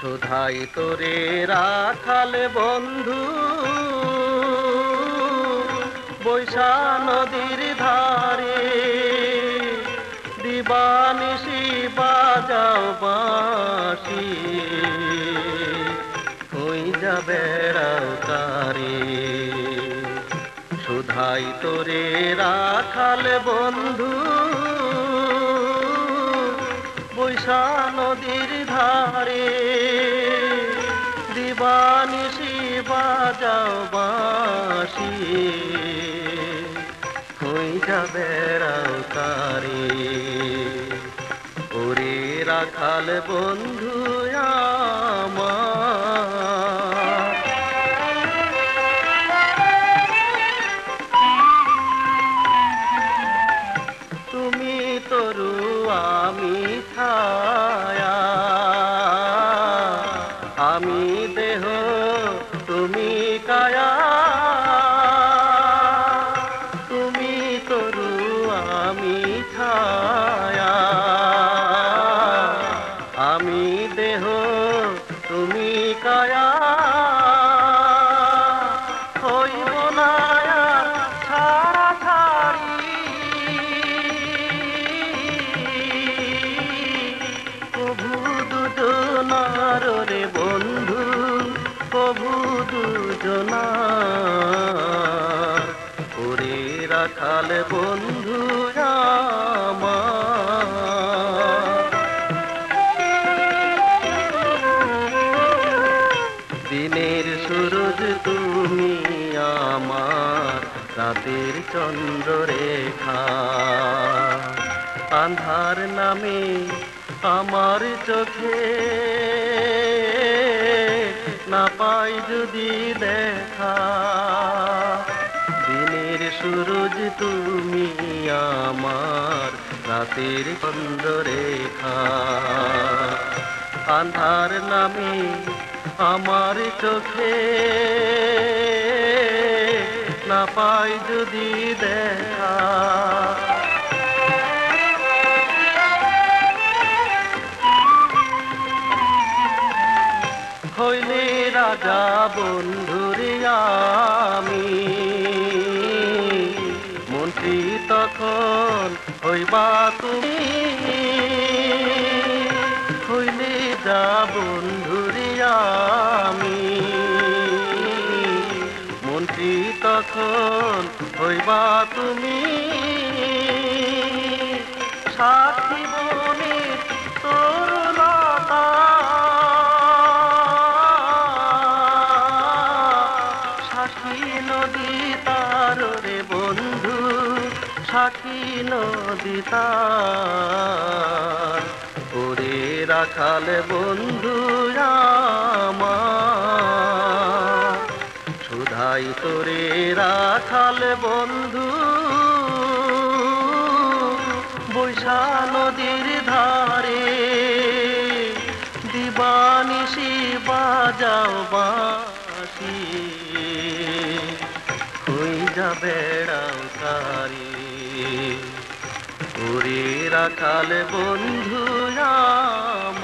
শুধাই তোরে রাখাল বন্ধু বৈশা নদীর ধারে, দিবানিশি বাজাও বাঁশি, কই যা বেড়াও তারে। শুধাই তোরে রাখাল বন্ধু বৈশা নদীর ধারে, দিবানিশি বাজাও বাঁশি, কই যা বেড়াও তারে। ওরে রাখাল বন্ধু আমার, তুমি তরু আমি ছায়া, আমি দেহ তুমি কায়া, তুমি তরু আমি ছায়া, আমি দেহ তুমি কায়া, হইব না ছাড়া ছাড়ি, প্রভু দুজনার রে বন্ধু, প্রভু দুজনার। ওরে রাখাল বন্ধু আমার, দিনের সূরজ তুমি আমার, রাতের চন্দ্ররেখা, আন্ধার নামে আমার চোখে, না পাই যদি দেখা। দিনের সূরজ তুমি আমার, রাতের চন্দ্ররেখা, আন্ধার নামে আমার চোখে, না পাই যদি দেখা। হইলে রাজা বন্ধুরে আমি, মন্ত্রী তখন হইবা তুমি, হইলে যা বন্ধুরে আমি, মন্ত্রী তখন হইবা তুমি, সাক্ষী বনের তরুলতা, সাক্ষী নদী তার রে বন্ধু, সাক্ষী নদী তার। ওরে রাখাল বন্ধু আমার, শুধাই তোরে রাখাল বন্ধু বৈশা নদীর ধারে, দিবানিশি বাজাও বাঁশি, কই যা বেড়াও তারে। ওরে রাখাল বন্ধু আমার।